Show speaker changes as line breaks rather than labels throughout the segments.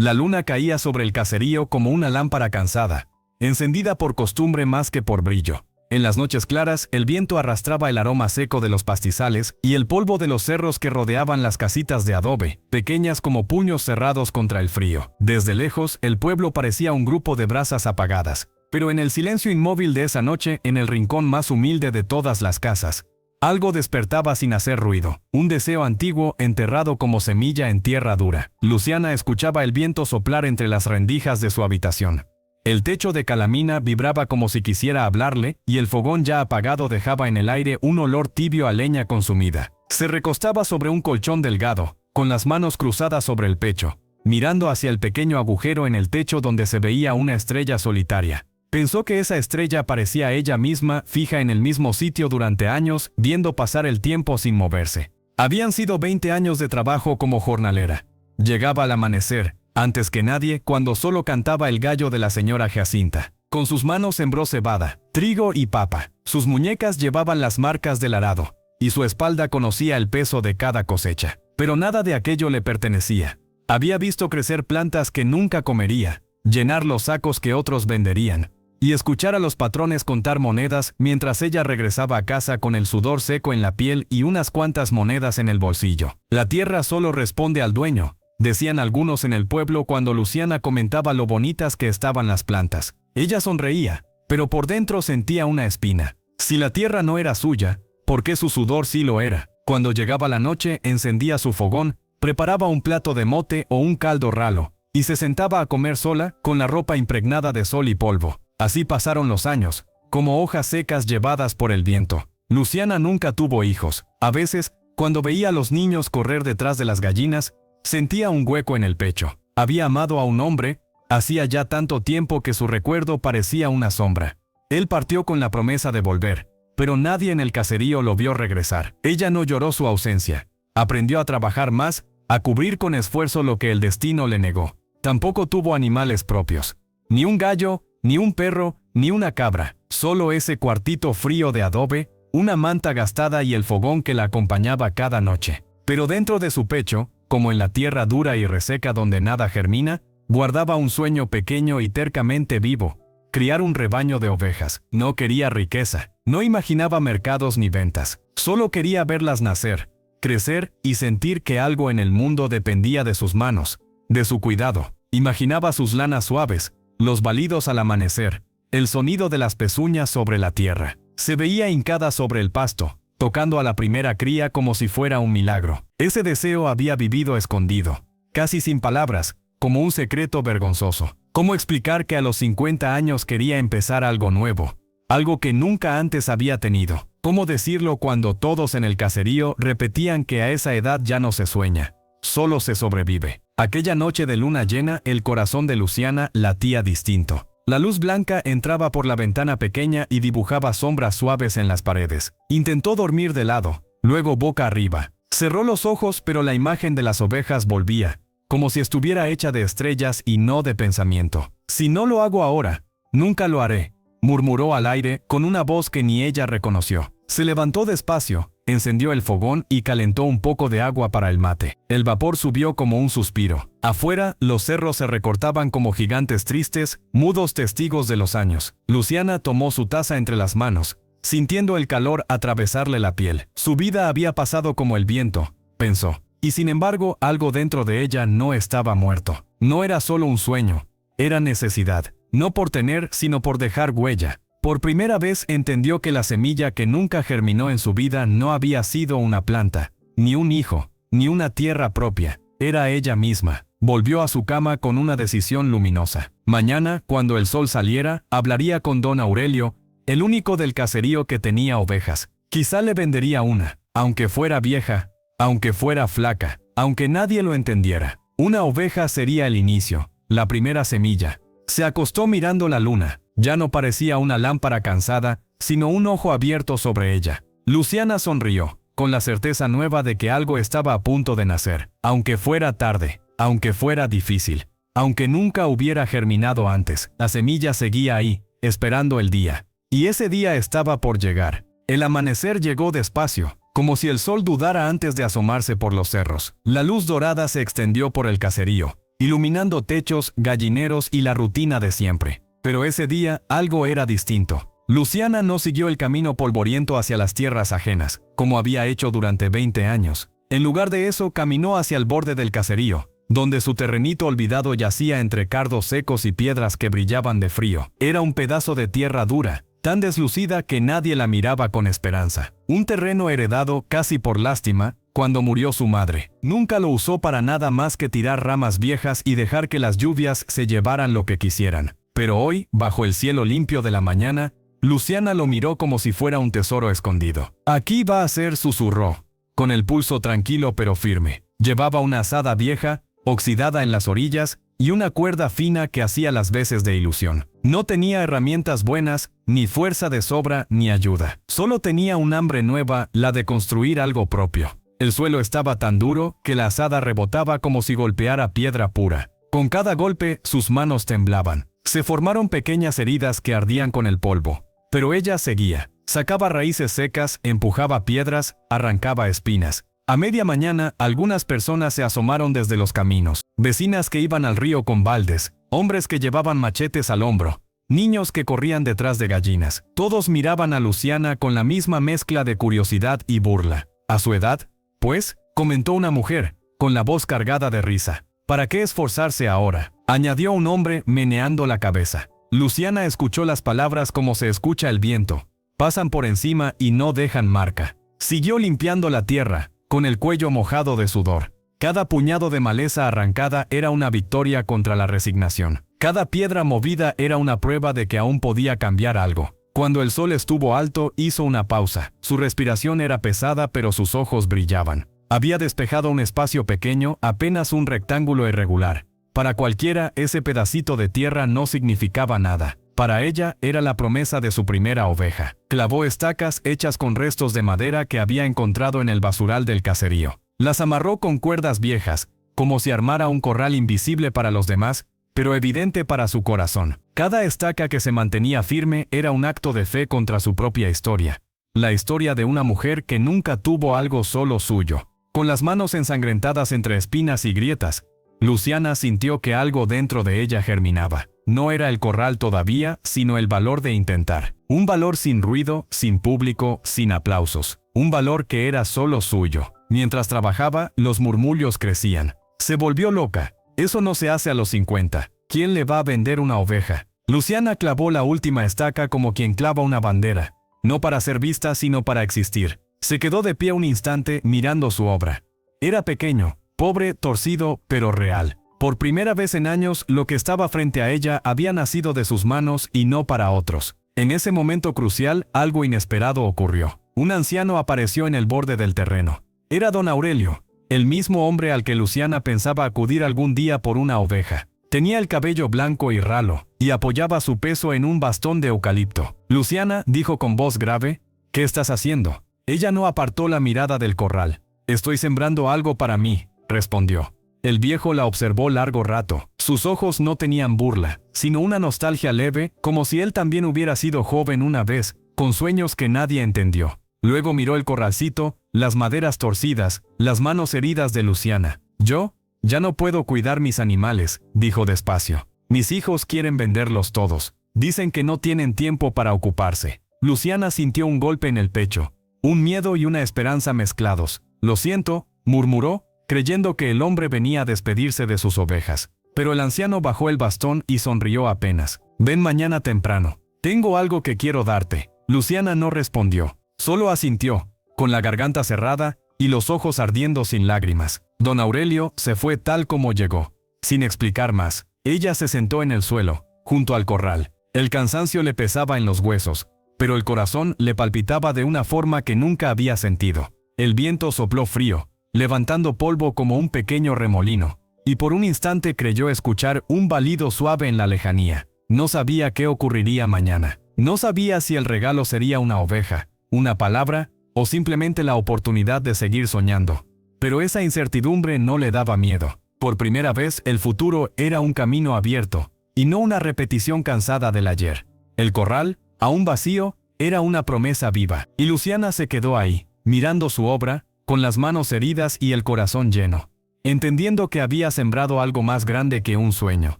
La luna caía sobre el caserío como una lámpara cansada, encendida por costumbre más que por brillo. En las noches claras, el viento arrastraba el aroma seco de los pastizales y el polvo de los cerros que rodeaban las casitas de adobe, pequeñas como puños cerrados contra el frío. Desde lejos, el pueblo parecía un grupo de brasas apagadas. Pero en el silencio inmóvil de esa noche, en el rincón más humilde de todas las casas, algo despertaba sin hacer ruido, un deseo antiguo enterrado como semilla en tierra dura. Luciana escuchaba el viento soplar entre las rendijas de su habitación. El techo de calamina vibraba como si quisiera hablarle, y el fogón ya apagado dejaba en el aire un olor tibio a leña consumida. Se recostaba sobre un colchón delgado, con las manos cruzadas sobre el pecho, mirando hacia el pequeño agujero en el techo donde se veía una estrella solitaria. Pensó que esa estrella parecía ella misma, fija en el mismo sitio durante años, viendo pasar el tiempo sin moverse. Habían sido 20 años de trabajo como jornalera. Llegaba al amanecer, antes que nadie, cuando solo cantaba el gallo de la señora Jacinta. Con sus manos sembró cebada, trigo y papa. Sus muñecas llevaban las marcas del arado, y su espalda conocía el peso de cada cosecha. Pero nada de aquello le pertenecía. Había visto crecer plantas que nunca comería, llenar los sacos que otros venderían, y escuchar a los patrones contar monedas mientras ella regresaba a casa con el sudor seco en la piel y unas cuantas monedas en el bolsillo. La tierra solo responde al dueño, decían algunos en el pueblo cuando Luciana comentaba lo bonitas que estaban las plantas. Ella sonreía, pero por dentro sentía una espina. Si la tierra no era suya, ¿por qué su sudor sí lo era? Cuando llegaba la noche, encendía su fogón, preparaba un plato de mote o un caldo ralo, y se sentaba a comer sola, con la ropa impregnada de sol y polvo. Así pasaron los años, como hojas secas llevadas por el viento. Luciana nunca tuvo hijos. A veces, cuando veía a los niños correr detrás de las gallinas, sentía un hueco en el pecho. Había amado a un hombre, hacía ya tanto tiempo que su recuerdo parecía una sombra. Él partió con la promesa de volver, pero nadie en el caserío lo vio regresar. Ella no lloró su ausencia. Aprendió a trabajar más, a cubrir con esfuerzo lo que el destino le negó. Tampoco tuvo animales propios. Ni un gallo, ni un perro, ni una cabra. Solo ese cuartito frío de adobe, una manta gastada y el fogón que la acompañaba cada noche. Pero dentro de su pecho, como en la tierra dura y reseca donde nada germina, guardaba un sueño pequeño y tercamente vivo: criar un rebaño de ovejas. No quería riqueza, no imaginaba mercados ni ventas. Solo quería verlas nacer, crecer y sentir que algo en el mundo dependía de sus manos, de su cuidado. Imaginaba sus lanas suaves, los balidos al amanecer, el sonido de las pezuñas sobre la tierra. Se veía hincada sobre el pasto, tocando a la primera cría como si fuera un milagro. Ese deseo había vivido escondido, casi sin palabras, como un secreto vergonzoso. ¿Cómo explicar que a los 50 años quería empezar algo nuevo? Algo que nunca antes había tenido. ¿Cómo decirlo cuando todos en el caserío repetían que a esa edad ya no se sueña, solo se sobrevive? Aquella noche de luna llena, el corazón de Luciana latía distinto. La luz blanca entraba por la ventana pequeña y dibujaba sombras suaves en las paredes. Intentó dormir de lado, luego boca arriba. Cerró los ojos, pero la imagen de las ovejas volvía, como si estuviera hecha de estrellas y no de pensamiento. Si no lo hago ahora, nunca lo haré, murmuró al aire con una voz que ni ella reconoció. Se levantó despacio, encendió el fogón y calentó un poco de agua para el mate. El vapor subió como un suspiro. Afuera, los cerros se recortaban como gigantes tristes, mudos testigos de los años. Luciana tomó su taza entre las manos, sintiendo el calor atravesarle la piel. Su vida había pasado como el viento, pensó. Y sin embargo, algo dentro de ella no estaba muerto. No era solo un sueño, era necesidad. No por tener, sino por dejar huella. Por primera vez entendió que la semilla que nunca germinó en su vida no había sido una planta, ni un hijo, ni una tierra propia. Era ella misma. Volvió a su cama con una decisión luminosa. Mañana, cuando el sol saliera, hablaría con don Aurelio, el único del caserío que tenía ovejas. Quizá le vendería una, aunque fuera vieja, aunque fuera flaca, aunque nadie lo entendiera. Una oveja sería el inicio, la primera semilla. Se acostó mirando la luna. Ya no parecía una lámpara cansada, sino un ojo abierto sobre ella. Luciana sonrió, con la certeza nueva de que algo estaba a punto de nacer. Aunque fuera tarde, aunque fuera difícil, aunque nunca hubiera germinado antes, la semilla seguía ahí, esperando el día. Y ese día estaba por llegar. El amanecer llegó despacio, como si el sol dudara antes de asomarse por los cerros. La luz dorada se extendió por el caserío, iluminando techos, gallineros y la rutina de siempre. Pero ese día algo era distinto. Luciana no siguió el camino polvoriento hacia las tierras ajenas, como había hecho durante 20 años. En lugar de eso, caminó hacia el borde del caserío, donde su terrenito olvidado yacía entre cardos secos y piedras que brillaban de frío. Era un pedazo de tierra dura, tan deslucida que nadie la miraba con esperanza. Un terreno heredado, casi por lástima, cuando murió su madre. Nunca lo usó para nada más que tirar ramas viejas y dejar que las lluvias se llevaran lo que quisieran. Pero hoy, bajo el cielo limpio de la mañana, Luciana lo miró como si fuera un tesoro escondido. «Aquí va a ser», susurró, con el pulso tranquilo pero firme. Llevaba una azada vieja, oxidada en las orillas, y una cuerda fina que hacía las veces de ilusión. No tenía herramientas buenas, ni fuerza de sobra, ni ayuda. Solo tenía un hambre nueva, la de construir algo propio. El suelo estaba tan duro que la azada rebotaba como si golpeara piedra pura. Con cada golpe, sus manos temblaban. Se formaron pequeñas heridas que ardían con el polvo. Pero ella seguía. Sacaba raíces secas, empujaba piedras, arrancaba espinas. A media mañana, algunas personas se asomaron desde los caminos. Vecinas que iban al río con baldes, hombres que llevaban machetes al hombro, niños que corrían detrás de gallinas. Todos miraban a Luciana con la misma mezcla de curiosidad y burla. «¿A su edad, pues?», comentó una mujer, con la voz cargada de risa. «¿Para qué esforzarse ahora?», añadió un hombre meneando la cabeza. Luciana escuchó las palabras como se escucha el viento. Pasan por encima y no dejan marca. Siguió limpiando la tierra, con el cuello mojado de sudor. Cada puñado de maleza arrancada era una victoria contra la resignación. Cada piedra movida era una prueba de que aún podía cambiar algo. Cuando el sol estuvo alto, hizo una pausa. Su respiración era pesada, pero sus ojos brillaban. Había despejado un espacio pequeño, apenas un rectángulo irregular. Para cualquiera, ese pedacito de tierra no significaba nada. Para ella, era la promesa de su primera oveja. Clavó estacas hechas con restos de madera que había encontrado en el basural del caserío. Las amarró con cuerdas viejas, como si armara un corral invisible para los demás, pero evidente para su corazón. Cada estaca que se mantenía firme era un acto de fe contra su propia historia. La historia de una mujer que nunca tuvo algo solo suyo. Con las manos ensangrentadas entre espinas y grietas, Luciana sintió que algo dentro de ella germinaba. No era el corral todavía, sino el valor de intentar. Un valor sin ruido, sin público, sin aplausos. Un valor que era solo suyo. Mientras trabajaba, los murmullos crecían. Se volvió loca. Eso no se hace a los 50. ¿Quién le va a vender una oveja? Luciana clavó la última estaca como quien clava una bandera. No para ser vista, sino para existir. Se quedó de pie un instante mirando su obra. Era pequeño, pobre, torcido, pero real. Por primera vez en años, lo que estaba frente a ella había nacido de sus manos y no para otros. En ese momento crucial, algo inesperado ocurrió. Un anciano apareció en el borde del terreno. Era don Aurelio, el mismo hombre al que Luciana pensaba acudir algún día por una oveja. Tenía el cabello blanco y ralo, y apoyaba su peso en un bastón de eucalipto. «Luciana», dijo con voz grave, «¿qué estás haciendo?». Ella no apartó la mirada del corral. «Estoy sembrando algo para mí», respondió. El viejo la observó largo rato. Sus ojos no tenían burla, sino una nostalgia leve, como si él también hubiera sido joven una vez, con sueños que nadie entendió. Luego miró el corralcito, las maderas torcidas, las manos heridas de Luciana. «Yo ya no puedo cuidar mis animales», dijo despacio. «Mis hijos quieren venderlos todos. Dicen que no tienen tiempo para ocuparse». Luciana sintió un golpe en el pecho, un miedo y una esperanza mezclados. «Lo siento», murmuró, creyendo que el hombre venía a despedirse de sus ovejas. Pero el anciano bajó el bastón y sonrió apenas. «Ven mañana temprano. Tengo algo que quiero darte». Luciana no respondió. Solo asintió, con la garganta cerrada y los ojos ardiendo sin lágrimas. Don Aurelio se fue tal como llegó, sin explicar más. Ella se sentó en el suelo, junto al corral. El cansancio le pesaba en los huesos, pero el corazón le palpitaba de una forma que nunca había sentido. El viento sopló frío, levantando polvo como un pequeño remolino, y por un instante creyó escuchar un balido suave en la lejanía. No sabía qué ocurriría mañana. No sabía si el regalo sería una oveja, una palabra, o simplemente la oportunidad de seguir soñando. Pero esa incertidumbre no le daba miedo. Por primera vez, el futuro era un camino abierto, y no una repetición cansada del ayer. El corral, aún vacío, era una promesa viva, y Luciana se quedó ahí, mirando su obra, con las manos heridas y el corazón lleno. entendiendo que había sembrado algo más grande que un sueño.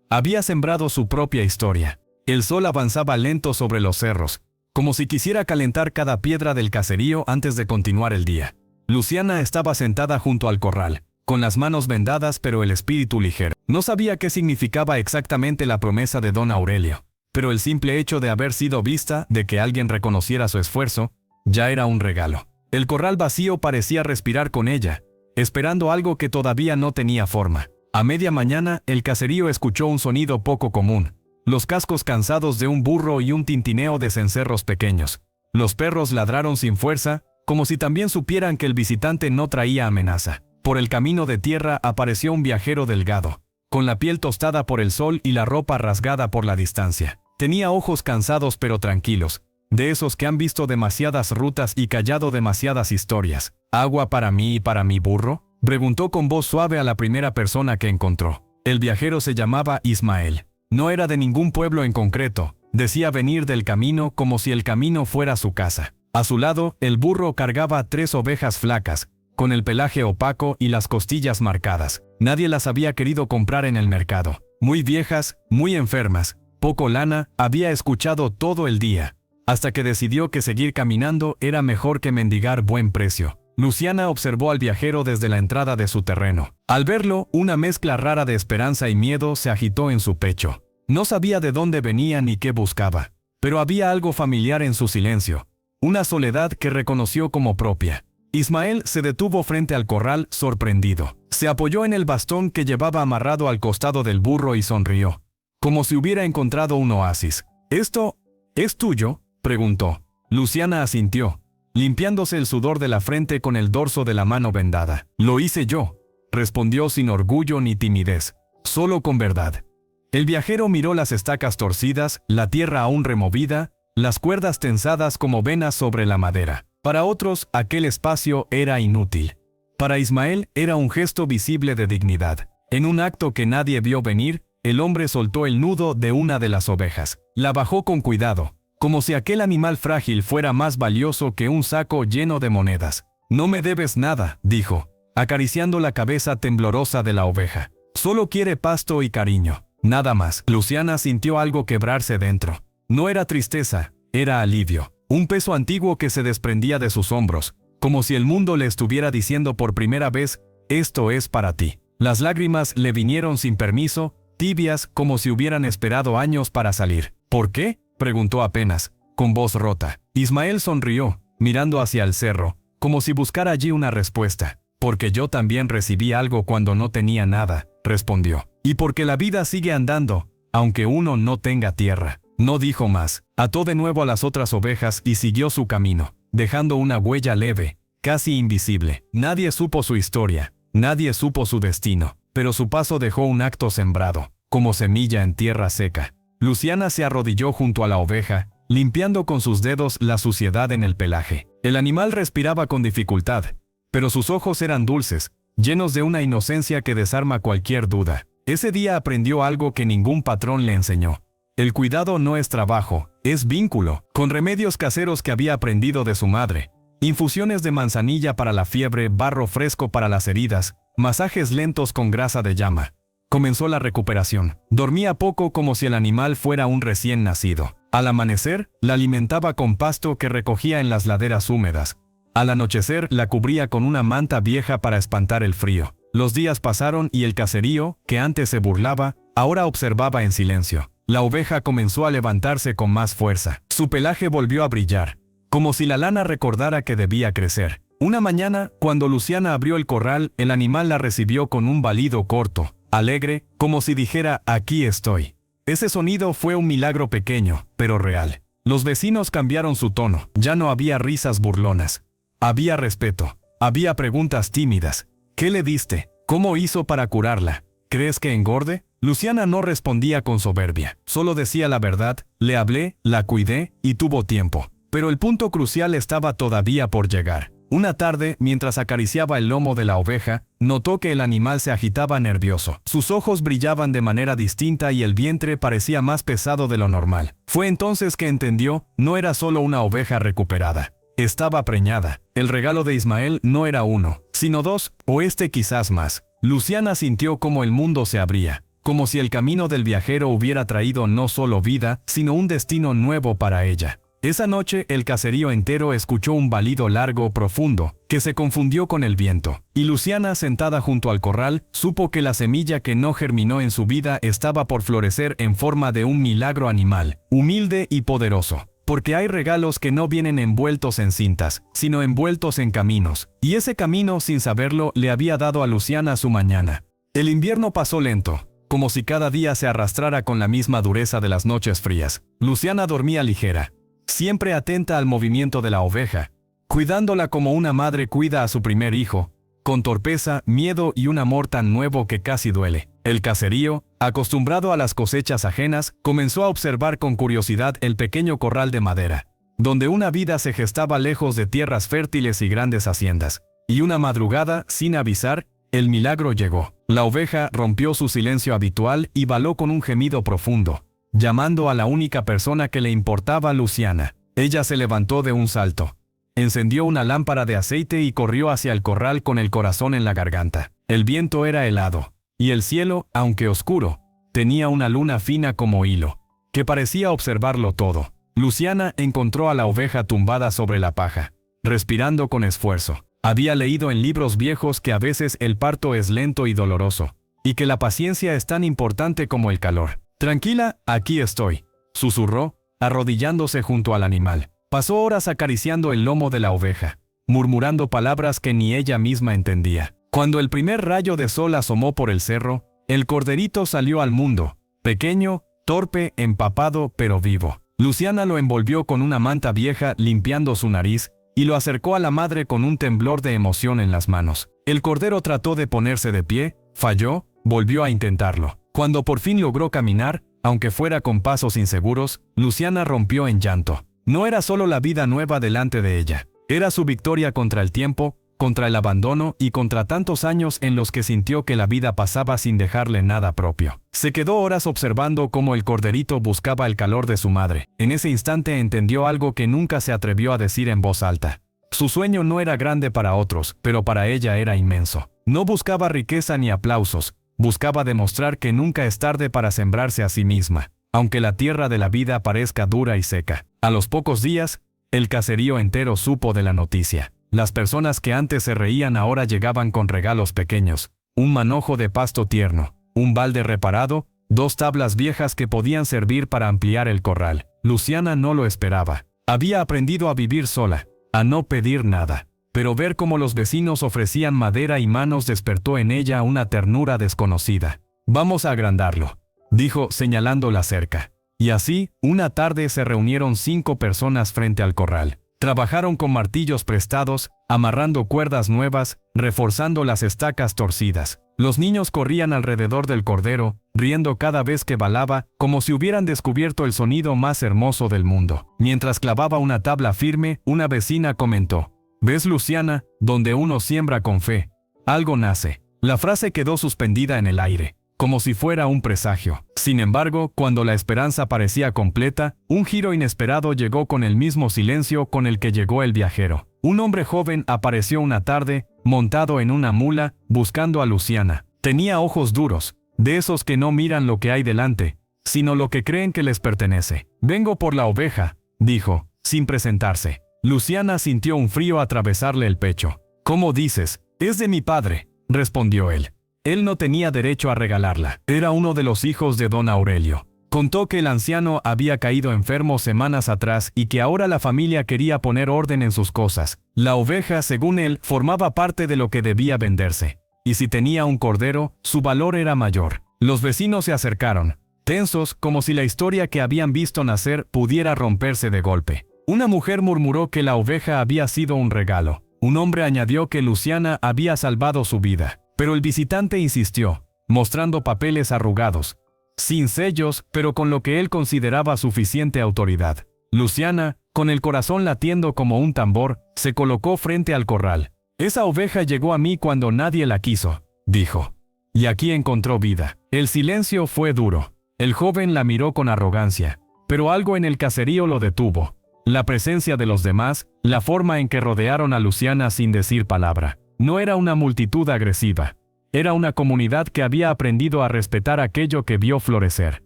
Había sembrado su propia historia. El sol avanzaba lento sobre los cerros, como si quisiera calentar cada piedra del caserío antes de continuar el día. Luciana estaba sentada junto al corral, con las manos vendadas pero el espíritu ligero. No sabía qué significaba exactamente la promesa de don Aurelio, pero el simple hecho de haber sido vista, de que alguien reconociera su esfuerzo, ya era un regalo. El corral vacío parecía respirar con ella, esperando algo que todavía no tenía forma. A media mañana, el caserío escuchó un sonido poco común. Los cascos cansados de un burro y un tintineo de cencerros pequeños. Los perros ladraron sin fuerza, como si también supieran que el visitante no traía amenaza. Por el camino de tierra apareció un viajero delgado, con la piel tostada por el sol y la ropa rasgada por la distancia. Tenía ojos cansados pero tranquilos, de esos que han visto demasiadas rutas y callado demasiadas historias. ¿Agua para mí y para mi burro?, preguntó con voz suave a la primera persona que encontró. El viajero se llamaba Ismael. No era de ningún pueblo en concreto, decía venir del camino como si el camino fuera su casa. A su lado, el burro cargaba 3 ovejas flacas, con el pelaje opaco y las costillas marcadas. Nadie las había querido comprar en el mercado. Muy viejas, muy enfermas, poco lana, había escuchado todo el día, hasta que decidió que seguir caminando era mejor que mendigar buen precio. Luciana observó al viajero desde la entrada de su terreno. Al verlo, una mezcla rara de esperanza y miedo se agitó en su pecho. No sabía de dónde venía ni qué buscaba, pero había algo familiar en su silencio, una soledad que reconoció como propia. Ismael se detuvo frente al corral, sorprendido. Se apoyó en el bastón que llevaba amarrado al costado del burro y sonrió, como si hubiera encontrado un oasis. ¿Esto es tuyo?, preguntó. Luciana asintió, limpiándose el sudor de la frente con el dorso de la mano vendada. Lo hice yo, respondió sin orgullo ni timidez, solo con verdad. El viajero miró las estacas torcidas, la tierra aún removida, las cuerdas tensadas como venas sobre la madera. Para otros, aquel espacio era inútil. Para Ismael era un gesto visible de dignidad. En un acto que nadie vio venir, el hombre soltó el nudo de una de las ovejas. La bajó con cuidado, como si aquel animal frágil fuera más valioso que un saco lleno de monedas. No me debes nada, dijo, acariciando la cabeza temblorosa de la oveja. Solo quiere pasto y cariño, nada más. Luciana sintió algo quebrarse dentro. No era tristeza, era alivio. Un peso antiguo que se desprendía de sus hombros, como si el mundo le estuviera diciendo por primera vez, esto es para ti. Las lágrimas le vinieron sin permiso, tibias como si hubieran esperado años para salir. ¿Por qué?, preguntó apenas, con voz rota. Ismael sonrió, mirando hacia el cerro, como si buscara allí una respuesta. Porque yo también recibí algo cuando no tenía nada, respondió. Y porque la vida sigue andando, aunque uno no tenga tierra. No dijo más. Ató de nuevo a las otras ovejas y siguió su camino, dejando una huella leve, casi invisible. Nadie supo su historia, nadie supo su destino, pero su paso dejó un acto sembrado, como semilla en tierra seca. Luciana se arrodilló junto a la oveja, limpiando con sus dedos la suciedad en el pelaje. El animal respiraba con dificultad, pero sus ojos eran dulces, llenos de una inocencia que desarma cualquier duda. Ese día aprendió algo que ningún patrón le enseñó. El cuidado no es trabajo, es vínculo. Con remedios caseros que había aprendido de su madre, infusiones de manzanilla para la fiebre, barro fresco para las heridas, masajes lentos con grasa de llama. Comenzó la recuperación. Dormía poco como si el animal fuera un recién nacido. Al amanecer, la alimentaba con pasto que recogía en las laderas húmedas. Al anochecer, la cubría con una manta vieja para espantar el frío. Los días pasaron y el caserío, que antes se burlaba, ahora observaba en silencio. La oveja comenzó a levantarse con más fuerza. Su pelaje volvió a brillar, como si la lana recordara que debía crecer. Una mañana, cuando Luciana abrió el corral, el animal la recibió con un balido corto, alegre, como si dijera, aquí estoy. Ese sonido fue un milagro pequeño, pero real. Los vecinos cambiaron su tono. Ya no había risas burlonas. Había respeto. Había preguntas tímidas. ¿Qué le diste? ¿Cómo hizo para curarla? ¿Crees que engorde? Luciana no respondía con soberbia. Solo decía la verdad, le hablé, la cuidé y tuvo tiempo. Pero el punto crucial estaba todavía por llegar. Una tarde, mientras acariciaba el lomo de la oveja, notó que el animal se agitaba nervioso. Sus ojos brillaban de manera distinta y el vientre parecía más pesado de lo normal. Fue entonces que entendió, no era solo una oveja recuperada. Estaba preñada. El regalo de Ismael no era uno, sino 2, o quizás más. Luciana sintió como el mundo se abría, como si el camino del viajero hubiera traído no solo vida, sino un destino nuevo para ella. Esa noche el caserío entero escuchó un balido largo, profundo, que se confundió con el viento. Y Luciana, sentada junto al corral, supo que la semilla que no germinó en su vida estaba por florecer en forma de un milagro animal, humilde y poderoso. Porque hay regalos que no vienen envueltos en cintas, sino envueltos en caminos. Y ese camino, sin saberlo, le había dado a Luciana su mañana. El invierno pasó lento, como si cada día se arrastrara con la misma dureza de las noches frías. Luciana dormía ligera, siempre atenta al movimiento de la oveja, cuidándola como una madre cuida a su primer hijo, con torpeza, miedo y un amor tan nuevo que casi duele. El caserío, acostumbrado a las cosechas ajenas, comenzó a observar con curiosidad el pequeño corral de madera, donde una vida se gestaba lejos de tierras fértiles y grandes haciendas. Y una madrugada, sin avisar, el milagro llegó. La oveja rompió su silencio habitual y baló con un gemido profundo, llamando a la única persona que le importaba a Luciana. Ella se levantó de un salto, encendió una lámpara de aceite y corrió hacia el corral con el corazón en la garganta. El viento era helado, y el cielo, aunque oscuro, tenía una luna fina como hilo, que parecía observarlo todo. Luciana encontró a la oveja tumbada sobre la paja, respirando con esfuerzo. Había leído en libros viejos que a veces el parto es lento y doloroso, y que la paciencia es tan importante como el calor. «Tranquila, aquí estoy», susurró, arrodillándose junto al animal. Pasó horas acariciando el lomo de la oveja, murmurando palabras que ni ella misma entendía. Cuando el primer rayo de sol asomó por el cerro, el corderito salió al mundo, pequeño, torpe, empapado, pero vivo. Luciana lo envolvió con una manta vieja, limpiando su nariz, y lo acercó a la madre con un temblor de emoción en las manos. El cordero trató de ponerse de pie, falló, volvió a intentarlo. Cuando por fin logró caminar, aunque fuera con pasos inseguros, Luciana rompió en llanto. No era solo la vida nueva delante de ella, era su victoria contra el tiempo, contra el abandono y contra tantos años en los que sintió que la vida pasaba sin dejarle nada propio. Se quedó horas observando cómo el corderito buscaba el calor de su madre. En ese instante entendió algo que nunca se atrevió a decir en voz alta. Su sueño no era grande para otros, pero para ella era inmenso. No buscaba riqueza ni aplausos, buscaba demostrar que nunca es tarde para sembrarse a sí misma, aunque la tierra de la vida parezca dura y seca. A los pocos días, el caserío entero supo de la noticia. Las personas que antes se reían ahora llegaban con regalos pequeños, un manojo de pasto tierno, un balde reparado, 2 tablas viejas que podían servir para ampliar el corral. Luciana no lo esperaba. Había aprendido a vivir sola, a no pedir nada. Pero ver cómo los vecinos ofrecían madera y manos despertó en ella una ternura desconocida. «Vamos a agrandarlo», dijo señalando la cerca. Y así, una tarde se reunieron 5 personas frente al corral. Trabajaron con martillos prestados, amarrando cuerdas nuevas, reforzando las estacas torcidas. Los niños corrían alrededor del cordero, riendo cada vez que balaba, como si hubieran descubierto el sonido más hermoso del mundo. Mientras clavaba una tabla firme, una vecina comentó: «¿Ves, Luciana? Donde uno siembra con fe, algo nace». La frase quedó suspendida en el aire, como si fuera un presagio. Sin embargo, cuando la esperanza parecía completa, un giro inesperado llegó con el mismo silencio con el que llegó el viajero. Un hombre joven apareció una tarde, montado en una mula, buscando a Luciana. Tenía ojos duros, de esos que no miran lo que hay delante, sino lo que creen que les pertenece. «Vengo por la oveja», dijo, sin presentarse. Luciana sintió un frío atravesarle el pecho. «¿Cómo dices? Es de mi padre», respondió él. Él no tenía derecho a regalarla. Era uno de los hijos de don Aurelio. Contó que el anciano había caído enfermo semanas atrás y que ahora la familia quería poner orden en sus cosas. La oveja, según él, formaba parte de lo que debía venderse. Y si tenía un cordero, su valor era mayor. Los vecinos se acercaron, tensos, como si la historia que habían visto nacer pudiera romperse de golpe. Una mujer murmuró que la oveja había sido un regalo. Un hombre añadió que Luciana había salvado su vida. Pero el visitante insistió, mostrando papeles arrugados, sin sellos, pero con lo que él consideraba suficiente autoridad. Luciana, con el corazón latiendo como un tambor, se colocó frente al corral. «Esa oveja llegó a mí cuando nadie la quiso», dijo. «Y aquí encontró vida». El silencio fue duro. El joven la miró con arrogancia, pero algo en el caserío lo detuvo. La presencia de los demás, la forma en que rodearon a Luciana sin decir palabra. No era una multitud agresiva. Era una comunidad que había aprendido a respetar aquello que vio florecer.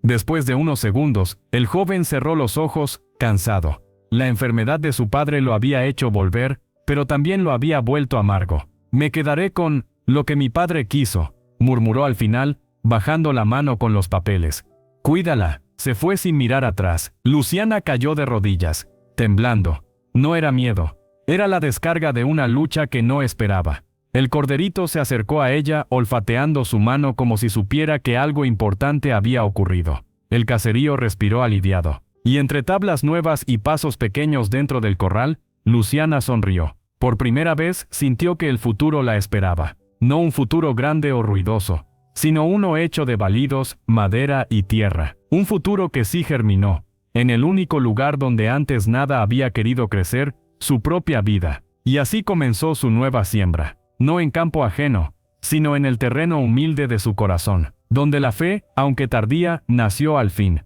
Después de unos segundos, el joven cerró los ojos, cansado. La enfermedad de su padre lo había hecho volver, pero también lo había vuelto amargo. Me quedaré con lo que mi padre quiso, murmuró al final, bajando la mano con los papeles. Cuídala. Se fue sin mirar atrás. Luciana cayó de rodillas, temblando. No era miedo. Era la descarga de una lucha que no esperaba. El corderito se acercó a ella, olfateando su mano como si supiera que algo importante había ocurrido. El caserío respiró aliviado. Y entre tablas nuevas y pasos pequeños dentro del corral, Luciana sonrió. Por primera vez sintió que el futuro la esperaba. No un futuro grande o ruidoso, sino uno hecho de balidos, madera y tierra. Un futuro que sí germinó, en el único lugar donde antes nada había querido crecer, su propia vida. Y así comenzó su nueva siembra. No en campo ajeno, sino en el terreno humilde de su corazón, donde la fe, aunque tardía, nació al fin.